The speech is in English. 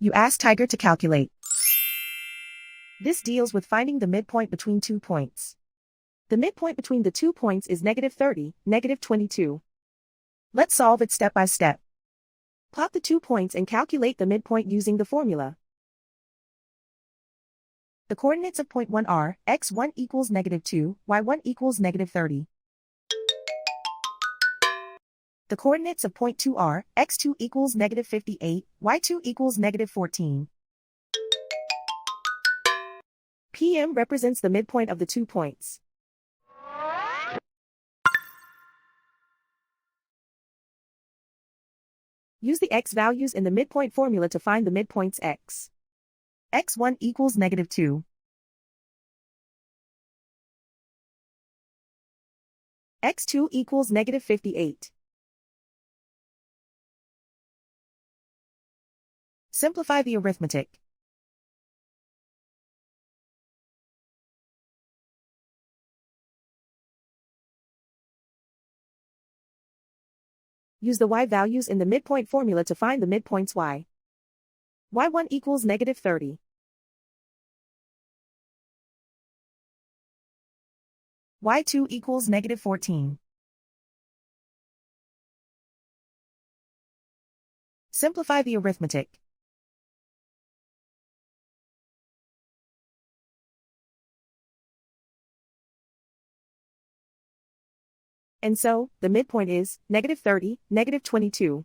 You ask Tiger to calculate. This deals with finding the midpoint between 2 points. The midpoint between the 2 points is -30, -22. Let's solve it step by step. Plot the 2 points and calculate the midpoint using the formula. The coordinates of point 1 are x1 equals -2, y1 equals -30. The coordinates of point 2 are x2 equals -58, y2 equals -14. PM represents the midpoint of the 2 points. Use the x values in the midpoint formula to find the midpoints x. x1 equals -2. x2 equals -58. Simplify the arithmetic. Use the y values in the midpoint formula to find the midpoints y. y1 equals -30. y2 equals -14. Simplify the arithmetic. And so, the midpoint is -30, -22.